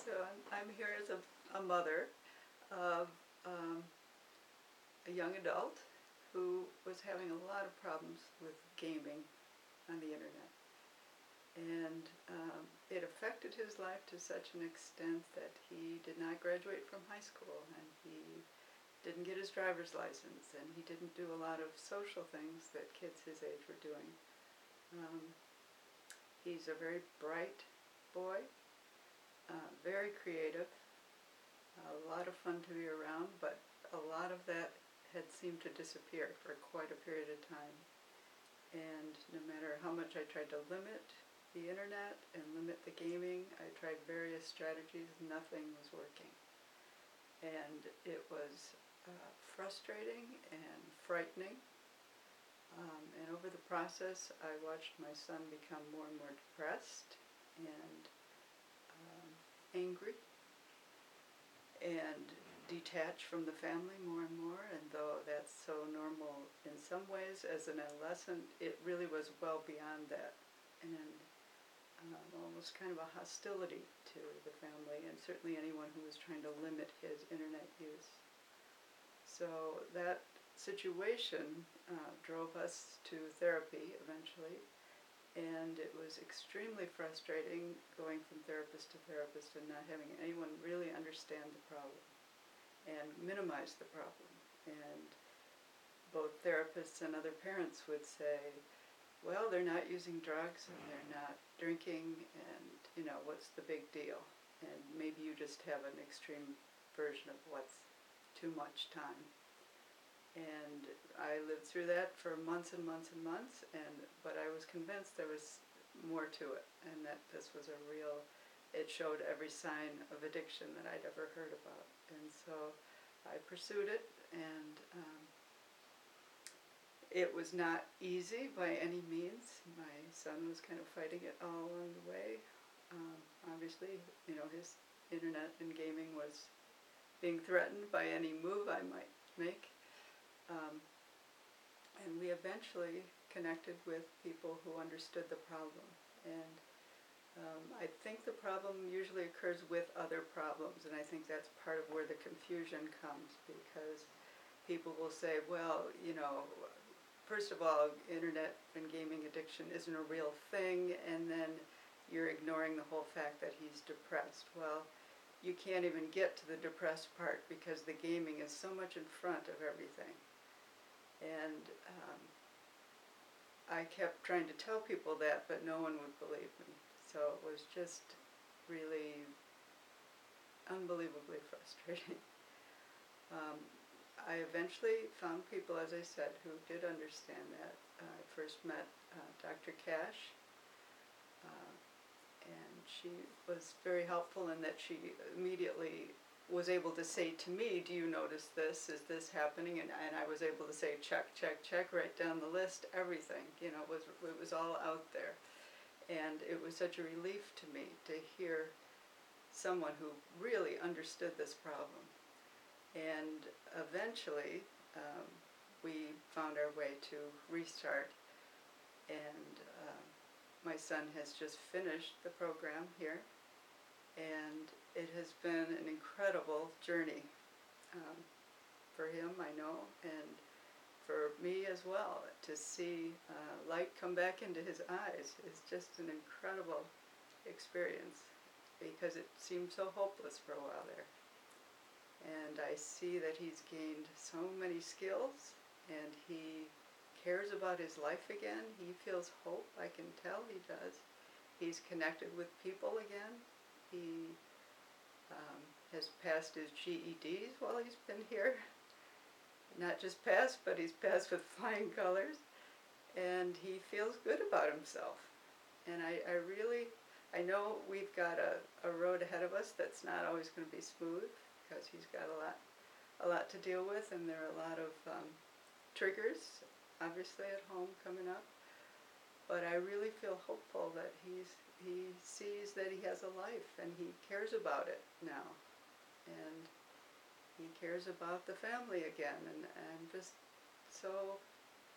So I'm here as a mother of a young adult who was having a lot of problems with gaming on the internet. And it affected his life to such an extent that he did not graduate from high school, and he didn't get his driver's license, and he didn't do a lot of social things that kids his age were doing. He's a very bright boy, very creative, a lot of fun to be around, but a lot of that had seemed to disappear for quite a period of time. And no matter how much I tried to limit the internet and limit the gaming, I tried various strategies, nothing was working. And it was frustrating and frightening. And over the process, I watched my son become more and more depressed and angry and detached from the family more and more. And though that's so normal in some ways as an adolescent, it really was well beyond that. And almost kind of a hostility to the family, and certainly anyone who was trying to limit his internet use. So that situation drove us to therapy eventually, and it was extremely frustrating going from therapist to therapist and not having anyone really understand the problem and minimize the problem. And both therapists and other parents would say, well, they're not using drugs and they're not drinking, and what's the big deal? And maybe you just have an extreme version of what's too much time. And I lived through that for months and months and months, but I was convinced there was more to it, and that this was it showed every sign of addiction that I'd ever heard about. And so I pursued it, and it was not easy by any means. My son was kind of fighting it all along the way. Obviously, his internet and gaming was being threatened by any move I might make. And we eventually connected with people who understood the problem. And I think the problem usually occurs with other problems, and I think that's part of where the confusion comes, because people will say, well, first of all, internet and gaming addiction isn't a real thing, and then you're ignoring the whole fact that he's depressed. Well, you can't even get to the depressed part because the gaming is so much in front of everything. And I kept trying to tell people that, but no one would believe me. So it was just really unbelievably frustrating. I eventually found people, as I said, who did understand that. I first met Dr. Cash, and she was very helpful in that she immediately was able to say to me, do you notice this? Is this happening? And I was able to say, check, check, check, right down the list, everything. It was all out there. And it was such a relief to me to hear someone who really understood this problem. And eventually, we found our way to reSTART, and my son has just finished the program here, and it has been an incredible journey for him, I know, and for me as well. To see light come back into his eyes is just an incredible experience, because it seemed so hopeless for a while there. And I see that he's gained so many skills, and he cares about his life again. He feels hope, I can tell he does. He's connected with people again. He has passed his GEDs while he's been here. Not just passed, but he's passed with flying colors. And he feels good about himself. And I know we've got a road ahead of us that's not always going to be smooth, because he's got a lot to deal with, and there are a lot of triggers, obviously, at home coming up. But I really feel hopeful that he sees that he has a life, and he cares about it now. And he cares about the family again, and I'm just so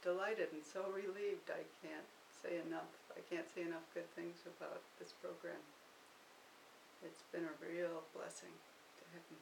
delighted and so relieved. I can't say enough good things about this program. It's it's been a real blessing to have him